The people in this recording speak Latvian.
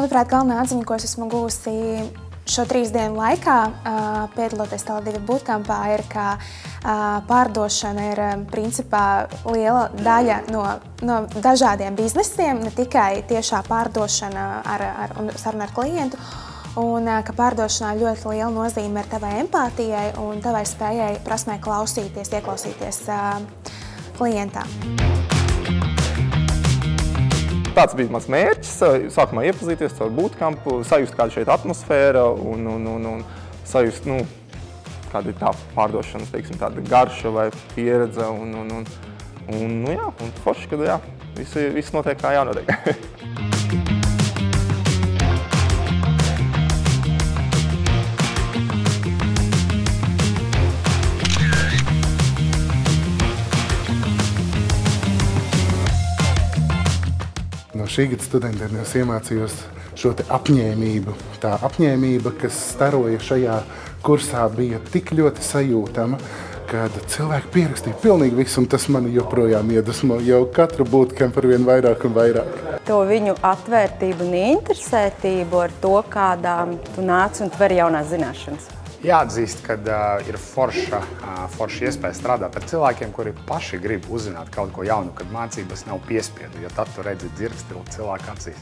Manuprāt, galvenā atziņa, ko es esmu guvusi šo 3 dienu laikā, piedaloties Tele2 bootcampā, ir, ka pārdošana ir principā liela daļa no dažādiem biznesiem, ne tikai tiešā pārdošana un saruna ar klientu, un ka pārdošanā ļoti liela nozīme ir tavai empātijai un tavai spējai prasmē klausīties, ieklausīties klientā. Tāds bija mans mērķis, sākumā iepazīties ar bootcampu, sajust, kāda šeit atmosfēra un sajust, kāda ir tā pārdošanas, teiksim, tāda garša vai pieredze un forši, kad jā, viss notiek kā jānotiek. No šī gada studentiem es iemācījos šo te apņēmību. Tā apņēmība, kas staroja šajā kursā, bija tik ļoti sajūtama, kad cilvēki pierakstīja pilnīgi visu, un tas mani joprojām iedvesmo jau katru bootcampu ar vien vairāk un vairāk. To viņu atvērtību un interesētību ar to, kādā tu nāc un tver jaunās zināšanas. Jāatzīst, ka ir forša iespēja strādāt ar cilvēkiem, kuri paši grib uzzināt kaut ko jaunu, kad mācības nav piespiedu, jo tad tu redzi dzirkstili cilvēku acīs.